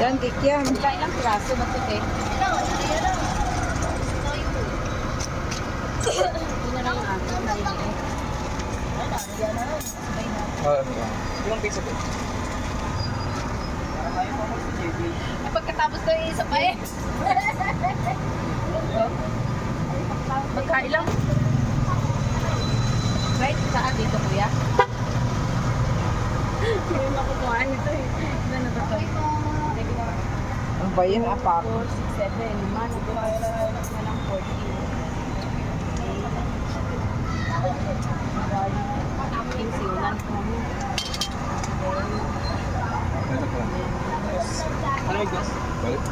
Yan, kikiam. Ilang piraso ba ito, te? Hindi na lang yung akin. Maliliit. Ilang piso po? Pagkatapos ko yung isa pa eh. Magkailang? Right? Saan dito, kuya? Hindi mo makukuhaan nito eh. Ano na ba ito? Ang ba yan, apak? 4, 6, 7. Man, nagbukas na lang 14. Yung siulan po mo. Ano yung gas? Balik.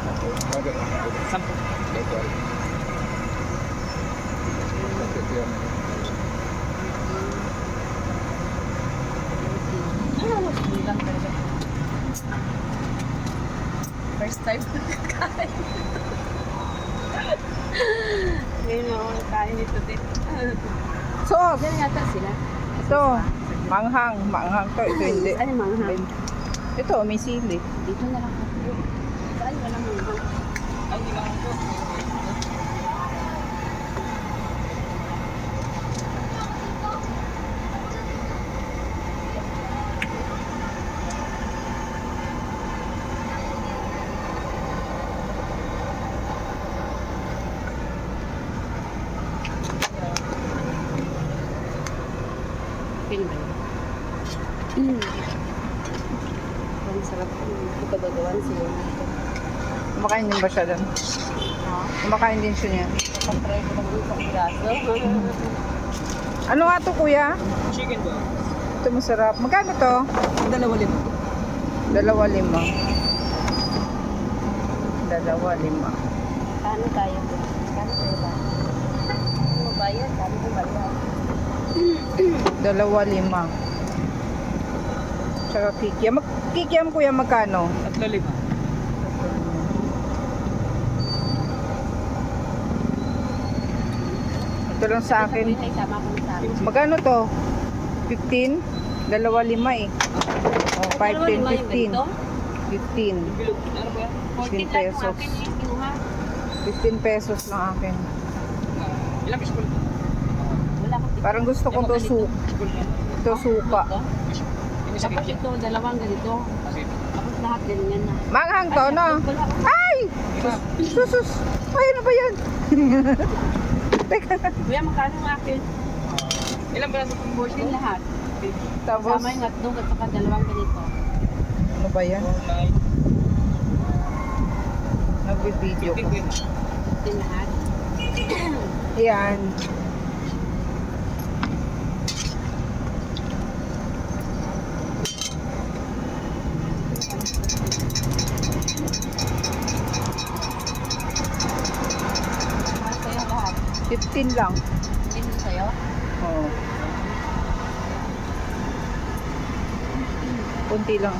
Sampo. Siulan talaga. First time ko nagkain. Ngayon ako nagkain ito din. So, Diyan yata sila. ito. Manghang. Manghang to. Ito hindi. Ano manghang? Ito, may sili. Dito na lang ako. Saan wala manghang? Ay, hindi lang ito. Pin ba yun? Ang sarap ko. Ipagagawan siya. Kumakain din ba siya doon? Ha? Kumakain din siya niyan. Pag-try ko ng isang piraso. Ano nga to, kuya? Chicken ba? Ito masarap. Magkano to? Dalawa lima. 2.5. 2.5. Paano tayo po? Paano tayo ba? Ano bayad? Paano ko bayad? 2.5. Tsaka kikiam. Kikiam, kuya, magkano? Tatlo lima. Ito lang sa akin. Ay, sama ko sa akin. Magkano to? 15? 2.5 eh. Oh, 5, 10, 15. 15. Bilog. Ano ba yan? 15 pesos. 15 pesos lang akin. Ilang piso po? Wala ka. Parang gusto kong to ito suka. Ini sa Tapos kitchen. ito, dalawang ganito. Kasi, Tapos lahat ganyan na. Manghang to, no? Ay! Sus! Ay, ano ba yan? Teka na. Kuya, magkano ang akin? ilang piraso pong boys? 14 lahat. Tapos, Kasama yung hotdog at saka dalawang ganito. ano ba yan? 9. Nagbibideo ko. 14 lahat. Yan. Mahal sa'yo lahat. 15 lang. Hindi sa'yo? Oo. Kunti lang.